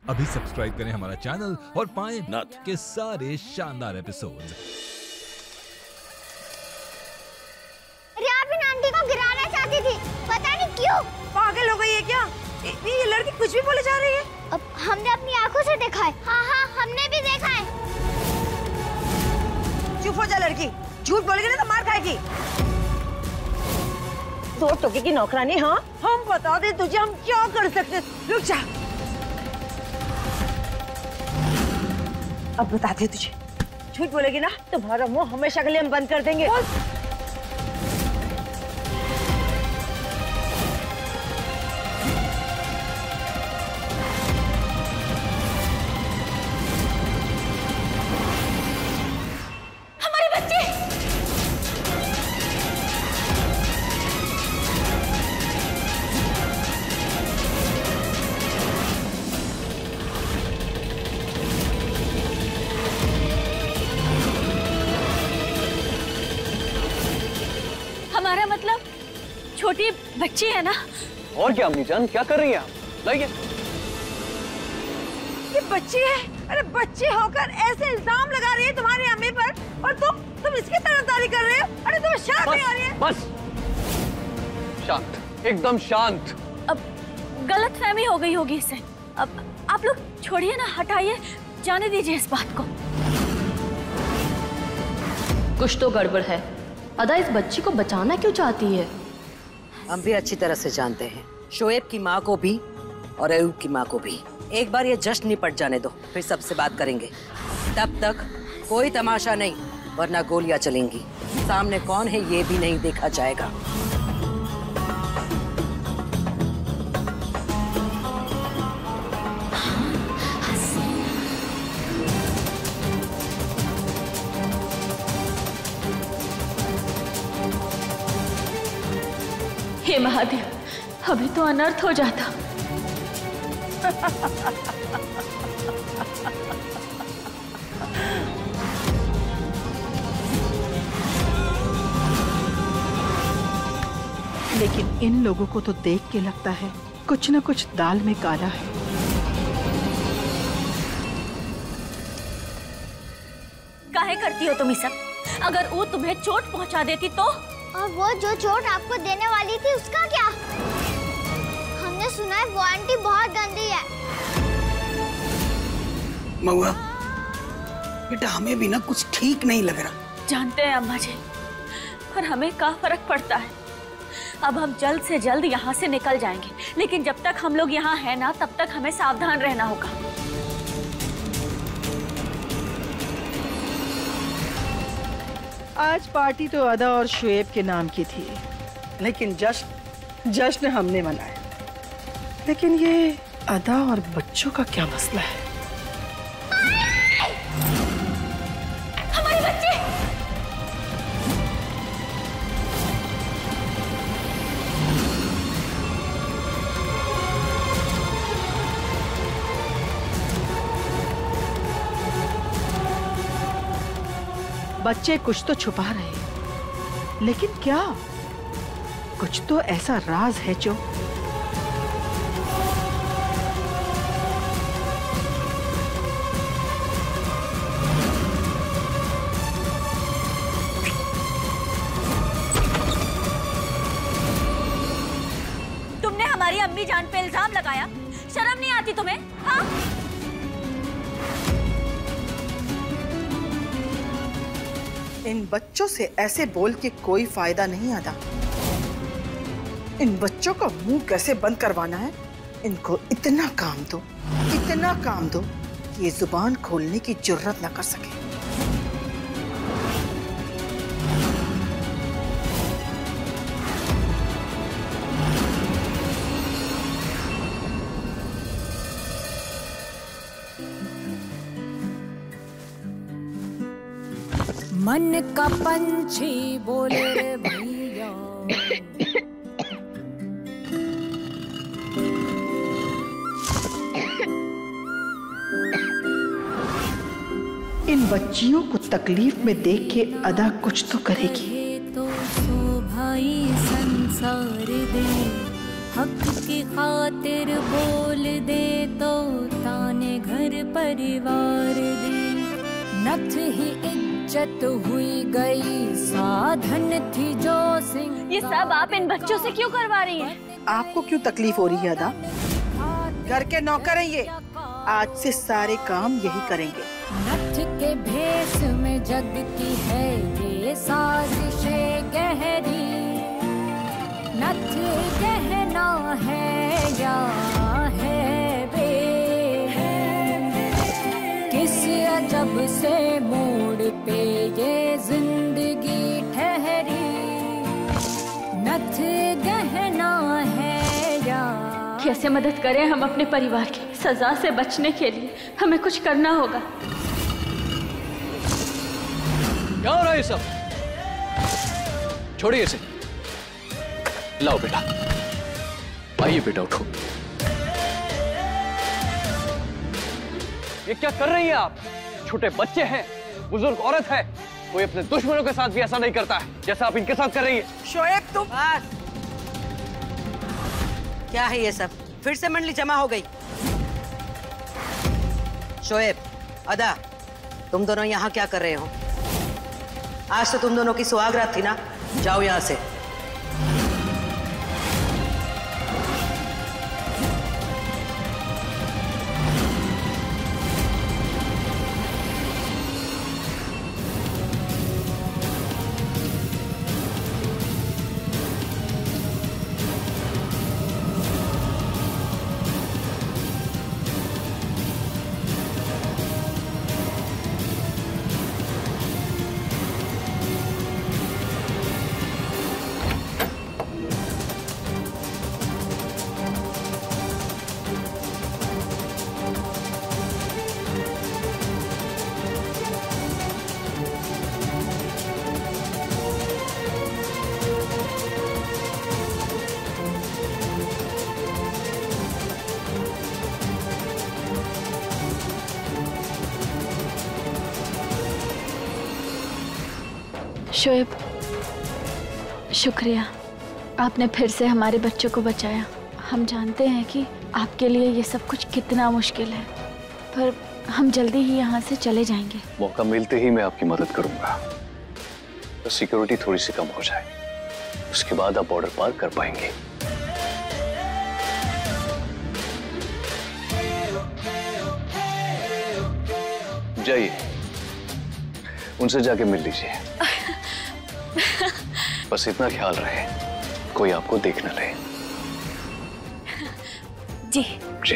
अभी सब्सक्राइब करें हमारा चैनल और पाएं नथ के सारे शानदार एपिसोड्स। रिया आंटी को गिराना चाहती थी, पता नहीं क्यों। पागल हो गई है क्या? ये लड़की कुछ भी बोले जा रही है। अब हमने अपनी आंखों से देखा है। हाँ, हमने भी देखा है। चुप हो जा लड़की, झूठ बोलेगी ना तो मार खाएगी। दो टोके की नौकरानी। हाँ, हम बता दे तुझे हम क्या कर सकते। रुक जा, अब बताते हैं तुझे। झूठ बोलेगी ना तुम्हारा मुंह हमेशा के लिए हम बंद कर देंगे। हमारा मतलब छोटी बच्ची है ना। और क्या अम्मी जान, क्या कर रही हैं आप? लाइए, ये बच्ची है। अरे बच्ची होकर ऐसे इल्जाम लगा रही है तुम्हारी अम्मी पर, और तुम इसकी तरफदारी कर रहे हो। अरे तुम्हें शर्म नहीं आ रही है? बस शांत, एकदम शांत। अब गलतफहमी हो गई होगी इससे। अब आप लोग छोड़िए ना, हटाइए, जाने दीजिए इस बात को। कुछ तो गड़बड़ है। अदा इस बच्ची को बचाना क्यों चाहती है? हम भी अच्छी तरह से जानते हैं, शोएब की माँ को भी और अयूब की माँ को भी। एक बार ये जश्न निपट जाने दो, फिर सबसे बात करेंगे। तब तक कोई तमाशा नहीं, वरना गोलियां चलेंगी। सामने कौन है ये भी नहीं देखा जाएगा। हे महादेव, अभी तो अनर्थ हो जाता। लेकिन इन लोगों को तो देख के लगता है कुछ न कुछ दाल में काला है। काहे करती हो तुम ये सब? अगर वो तुम्हें चोट पहुंचा देती तो? और वो जो चोट आपको देने वाली थी उसका क्या? हमने सुना है वो आंटी बहुत गंदी है। महुआ, बेटा हमें भी ना कुछ ठीक नहीं लग रहा। जानते हैं अम्मा जी, पर हमें क्या फर्क पड़ता है। अब हम जल्द से जल्द यहाँ से निकल जाएंगे, लेकिन जब तक हम लोग यहाँ हैं ना, तब तक हमें सावधान रहना होगा। आज पार्टी तो अदा और शोएब के नाम की थी, लेकिन जश्न हमने मनाया। लेकिन ये अदा और बच्चों का क्या मसला है? हमारे बच्चे! बच्चे कुछ तो छुपा रहे हैं, लेकिन क्या? कुछ तो ऐसा राज है जो तुमने हमारी अम्मी जान पे इल्जाम लगाया, शर्म नहीं आती तुम्हें? हाँ? इन बच्चों से ऐसे बोल के कोई फायदा नहीं आता। इन बच्चों का मुंह कैसे बंद करवाना है? इनको इतना काम दो कि ये जुबान खोलने की जुर्रत न कर सके। मन का पंछी बोले रे भैया। इन बच्चियों को तकलीफ में देख के अदा कुछ तो करेगी। तो सो भाई संसार दे, हक की खातिर बोल दे तो ताने परिवार दी, नथ ही इज्जत हुई गई, साधन थी जो सिंह। ये सब आप इन बच्चों से क्यों करवा रही हैं? आपको क्यों तकलीफ हो रही है अदा? घर के नौकर हैं ये, आज से सारे काम यही करेंगे। नथ के भेष में जग की है ये साजिशें गहरी, नथ गहना है या है बे, किस अजब से मोड़ पे ये जिंदगी ठहरी, नथ गहना है या। कैसे मदद करें हम अपने परिवार की? सजा से बचने के लिए हमें कुछ करना होगा। क्या हो रहा है ये सब? छोड़िए इसे। लाओ बेटा, आइए बेटा, उठो। ये क्या कर रही हैं आप? छोटे बच्चे हैं, बुजुर्ग औरत है, कोई अपने दुश्मनों के साथ भी ऐसा नहीं करता है जैसा आप इनके साथ कर रही है। शोएब तुम बस। क्या है ये सब? फिर से मंडली जमा हो गई। शोएब, अदा, तुम दोनों यहाँ क्या कर रहे हो? आज तो तुम दोनों की सुहागरात थी ना, जाओ यहाँ से। शोएब, शुक्रिया, आपने फिर से हमारे बच्चों को बचाया। हम जानते हैं कि आपके लिए ये सब कुछ कितना मुश्किल है, पर हम जल्दी ही यहाँ से चले जाएंगे। मौका मिलते ही मैं आपकी मदद करूंगा, तो सिक्योरिटी थोड़ी सी कम हो जाए, उसके बाद आप बॉर्डर पार कर पाएंगे। जाइए, उनसे जाके मिल लीजिए। बस इतना ख्याल रहे, कोई आपको देख न ले। जी जी।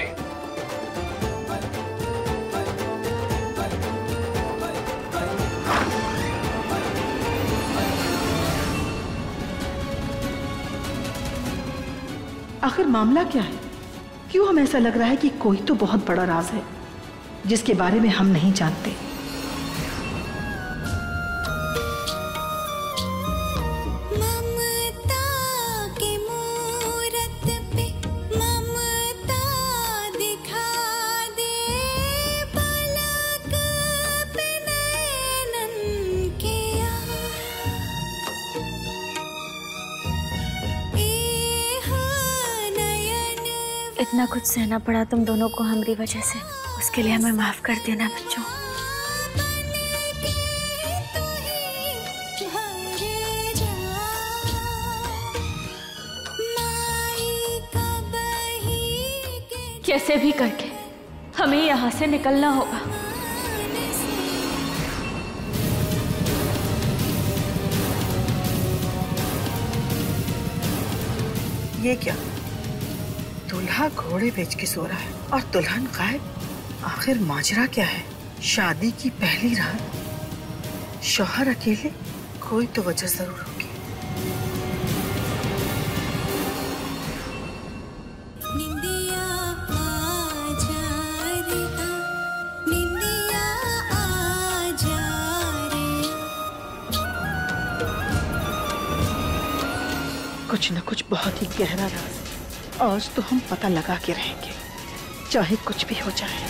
आखिर मामला क्या है? क्यों हमें ऐसा लग रहा है कि कोई तो बहुत बड़ा राज है जिसके बारे में हम नहीं जानते? इतना कुछ सहना पड़ा तुम दोनों को हमारी वजह से, उसके लिए हमें माफ कर देना बच्चों। कैसे भी करके हमें यहाँ से निकलना होगा। ये क्या? दूल्हा घोड़े बेच के सो रहा है और दुल्हन गायब। आखिर माजरा क्या है? शादी की पहली रात, शौहर अकेले, कोई तो वजह जरूर होगी। कुछ न कुछ बहुत ही गहरा राज है। आज तो हम पता लगा के रहेंगे, चाहे कुछ भी हो जाए।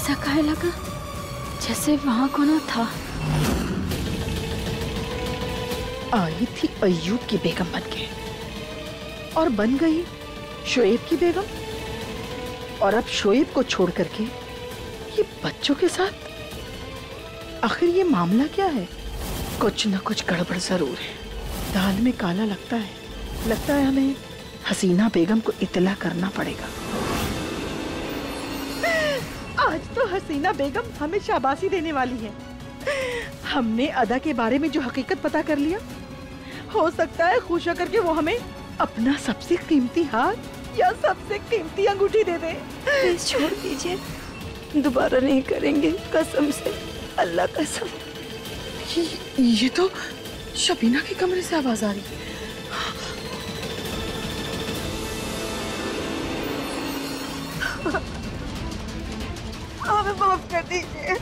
ऐसा काहे लगा जैसे वहाँ कोनो था। आई थी अय्यूब की बेगम बन के और बन गई शोएब की बेगम, और अब शोएब को छोड़ करके ये बच्चों के साथ। आखिर ये मामला क्या है? कुछ न कुछ गड़बड़ जरूर है। दाल में काला लगता है हमें हसीना बेगम को इत्तला करना पड़ेगा। आज तो हसीना बेगम हमें शाबाशी देने वाली है। हमने अदा के बारे में जो हकीकत पता कर लिया, हो सकता है खुश होकर के वो हमें अपना सबसे कीमती हार या सबसे कीमती अंगूठी दे दे। प्लीज छोड़ दीजिए, दोबारा नहीं करेंगे, कसम से, अल्लाह कसम। ये तो शबीना के कमरे से आवाज आ रही है। हमें माफ कर दीजिए।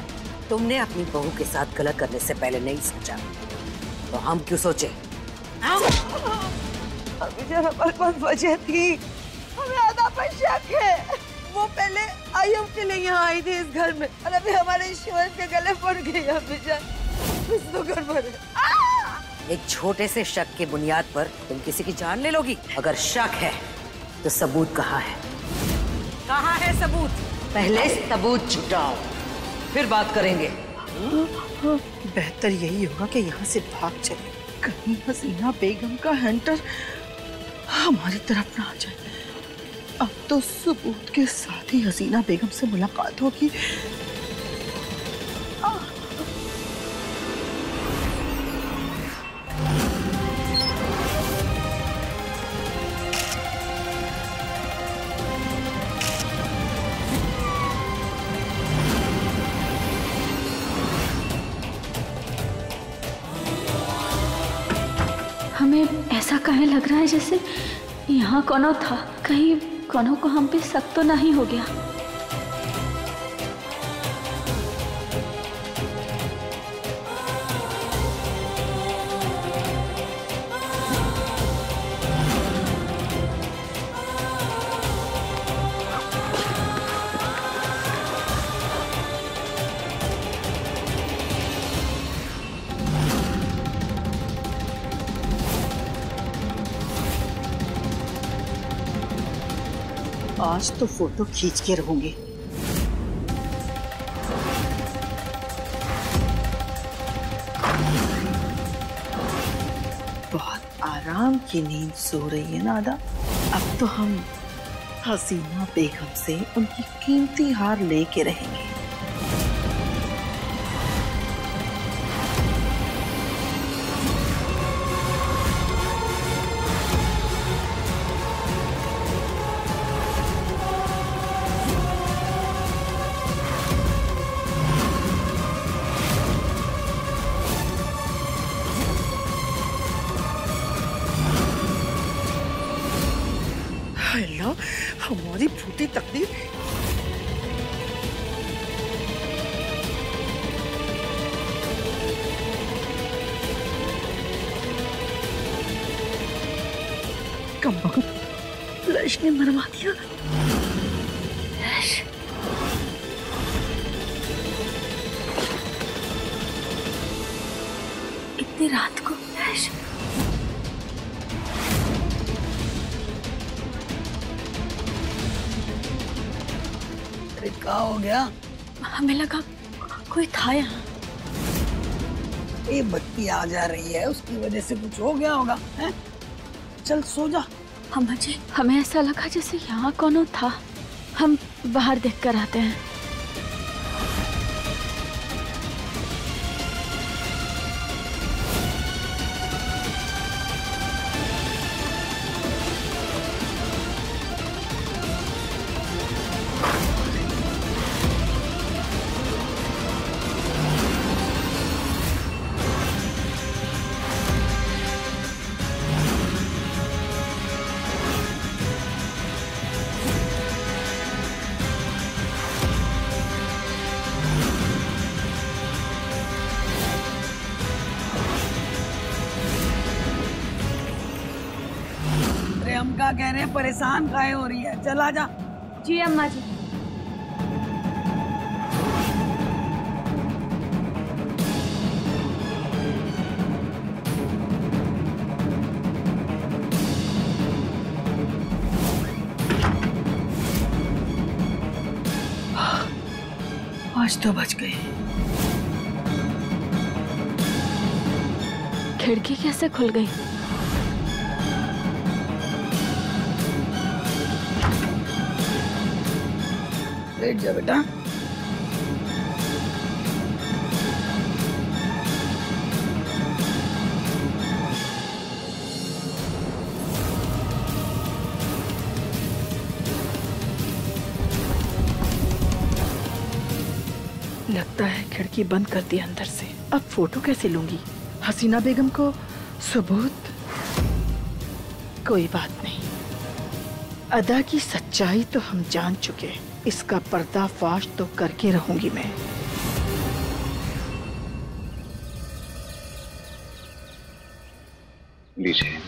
तुमने अपनी बहू के साथ गलत करने से पहले नहीं सोचा, तो हम क्यों सोचे? अभी जरा हमारे पास वजह थी, हमें अदा पर शक है। वो पहले अय्यूब के लिए यहाँ आई थी इस घर में, और अभी हमारे शोएब के गले पड़ गई। अभी कुछ तो गड़बड़ है। एक छोटे से शक की बुनियाद पर तुम किसी की जान ले लोगी? अगर शक है तो सबूत कहाँ है? कहाँ है सबूत? पहले सबूत जुटाओ, फिर बात करेंगे। बेहतर यही होगा कि यहाँ से भाग चले, कहीं हसीना बेगम का हंटर हमारी तरफ ना आ जाए। अब तो सबूत के साथ ही हसीना बेगम से मुलाकात होगी। हमें ऐसा काहे लग रहा है जैसे यहाँ कोनो था। कहीं कोनो को हम पे शक तो नहीं हो गया। आज तो फोटो खींच के रहूंगी। बहुत आराम की नींद सो रही है ना अदा। अब तो हम हसीना बेगम से उनकी कीमती हार लेके रहेंगे। अल्लाह, हमारी फूटी तकदीर। कम वक्त लश ने मरवा दिया। लश इतनी रात को लश। क्या हो गया? हमें लगा कोई था यहाँ। ये बत्ती आ जा रही है, उसकी वजह से कुछ हो गया होगा। हैं? चल सो जा। हमें ऐसा लगा जैसे यहाँ कौन था। हम बाहर देख कर आते हैं। हम क्या कह रहे हैं, परेशान काहे हो रही है? चला जा। जी अम्मा जी। 5 तो बज गए। खिड़की कैसे खुल गई? बैठ जा बेटा। लगता है खिड़की बंद कर दी अंदर से। अब फोटो कैसे लूंगी हसीना बेगम को? सबूत? कोई बात नहीं, अदा की सच्चाई तो हम जान चुके हैं, इसका पर्दाफाश तो करके रहूंगी मैं। लीजिए,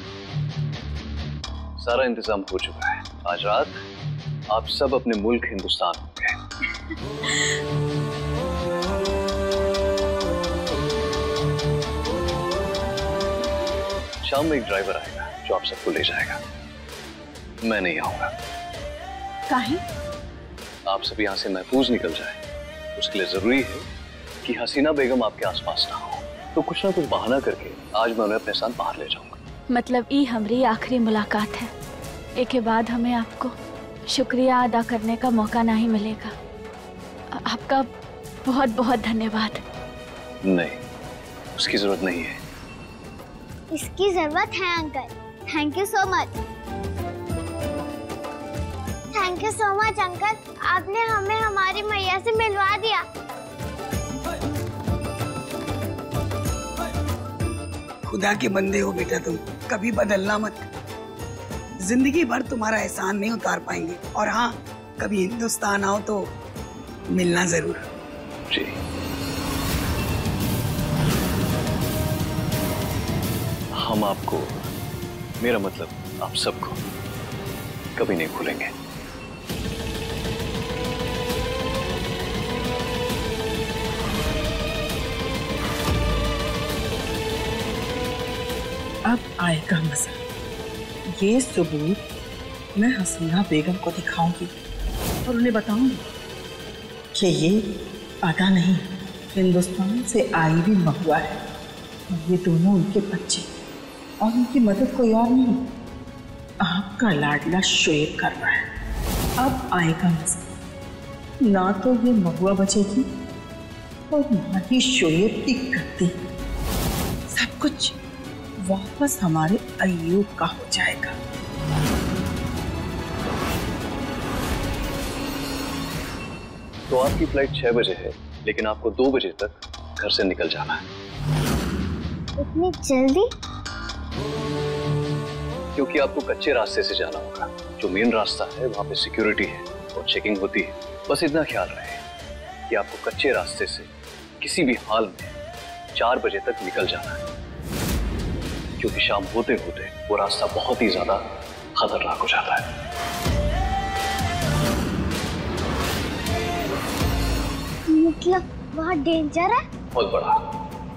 सारा इंतजाम हो चुका है। आज रात आप सब अपने मुल्क हिंदुस्तान होंगे। शाम में एक ड्राइवर आएगा जो आप सबको ले जाएगा। मैं नहीं आऊंगा। काहे? आप सब यहाँ से महफूज निकल जाए, उसके लिए जरूरी है कि हसीना बेगम आपके आसपास ना हो। तो कुछ ना कुछ बहाना करके आज मैं उन्हें अपने साथ बाहर ले जाऊंगा। मतलब ये हमारी आखिरी मुलाकात है, एक के बाद हमें आपको शुक्रिया अदा करने का मौका नहीं मिलेगा। आपका बहुत बहुत धन्यवाद। नहीं, उसकी जरूरत नहीं है। इसकी जरूरत है uncle. Thank you so much. Thank you so much uncle, आपने हमें हमारी मैया से मिलवा दिया। खुदा के बंदे हो बेटा तुम, कभी बदलना मत। जिंदगी भर तुम्हारा एहसान नहीं उतार पाएंगे, और हाँ, कभी हिंदुस्तान आओ तो मिलना जरूर। जी। हम आपको, मेरा मतलब आप सबको, कभी नहीं भूलेंगे। अब आएगा मजा। ये सबूत मैं हसीना बेगम को दिखाऊंगी और उन्हें बताऊंगी कि ये अदा नहीं, हिंदुस्तान से आई भी महुआ है। ये दोनों उनके बच्चे और उनकी मदद कोई और नहीं, आपका लाडला शोएब कर रहा है। अब आएगा मजा। ना तो ये महुआ बचेगी और ना ही शोएब की गद्दी। सब कुछ वापस हमारे अय्यूब का हो जाएगा। तो आपकी फ्लाइट 6 बजे है, लेकिन आपको 2 बजे तक घर से निकल जाना है। इतनी जल्दी? क्योंकि आपको कच्चे रास्ते से जाना होगा। जो मेन रास्ता है वहां पे सिक्योरिटी है और चेकिंग होती है। बस इतना ख्याल रहे कि आपको कच्चे रास्ते से किसी भी हाल में 4 बजे तक निकल जाना है, क्योंकि शाम होते होते वो रास्ता बहुत ही ज्यादा खतरनाक हो जाता है। मतलब बहुत डेंजर है? बहुत बड़ा।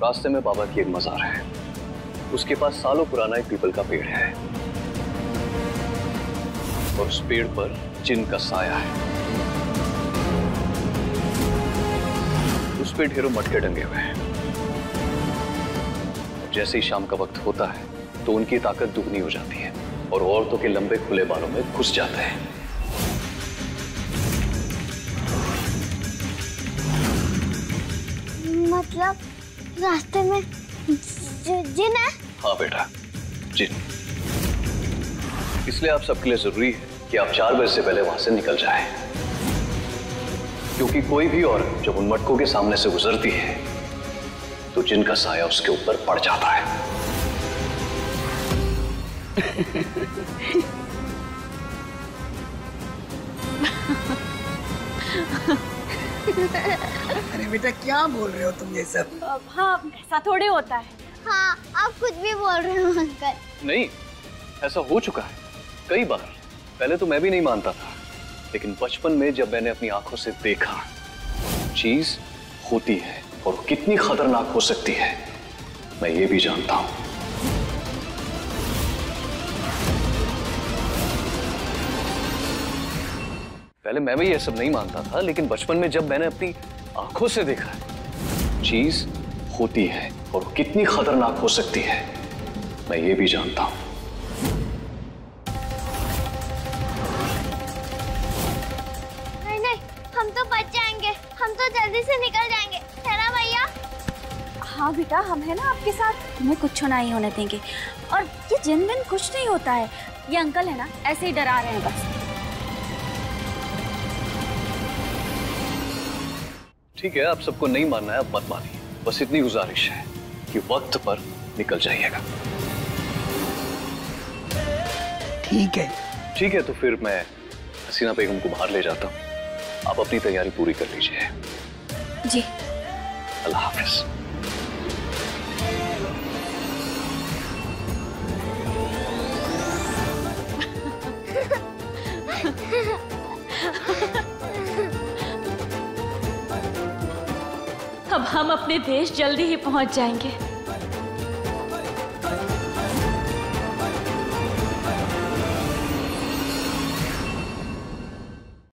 रास्ते में बाबा की एक मजार है, उसके पास सालों पुराना एक पीपल का पेड़ है और उस पेड़ पर जिन का साया है। उस पे ढेरों मटके टंगे हुए हैं। जैसे ही शाम का वक्त होता है तो उनकी ताकत दुगनी हो जाती है और औरतों के लंबे खुले बालों में घुस जाते हैं। मतलब रास्ते में जिन है? हाँ बेटा, जिन। इसलिए आप सबके लिए जरूरी है कि आप 4 बजे से पहले वहां से निकल जाएं, क्योंकि कोई भी औरत जब उन मटकों के सामने से गुजरती है तो जिन का साया उसके ऊपर पड़ जाता है। अरे बेटा क्या बोल रहे हो तुम ये सब? हाँ, ऐसा थोड़ी होता है। हाँ, आप खुद भी बोल रहे हो अंकल। नहीं, ऐसा हो चुका है कई बार। पहले तो मैं भी नहीं मानता था, लेकिन बचपन में जब मैंने अपनी आंखों से देखा चीज होती है और कितनी खतरनाक हो सकती है, मैं ये भी जानता हूं। पहले मैं भी ये सब नहीं मानता था, लेकिन बचपन में जब मैंने अपनी आंखों से देखा है। चीज होती है और कितनी खतरनाक हो सकती है मैं ये भी जानता हूं। नहीं नहीं, हम तो बच जाएंगे, हम तो जल्दी से निकल जाएंगे, है ना भैया? हाँ बेटा, हम है ना आपके साथ, तुम्हें कुछ नहीं होने देंगे। और ये जिन कुछ नहीं होता है, ये अंकल है ना ऐसे ही डरा रहे हैं बस। ठीक है, आप सबको नहीं मानना है, अब मत मानिए। बस इतनी गुजारिश है कि वक्त पर निकल जाइएगा। ठीक है। ठीक है, तो फिर मैं हसीना बेगम को बाहर ले जाता हूँ। आप अपनी तैयारी पूरी कर लीजिए। जी। अल्लाह हाफिज। अब हम अपने देश जल्दी ही पहुंच जाएंगे।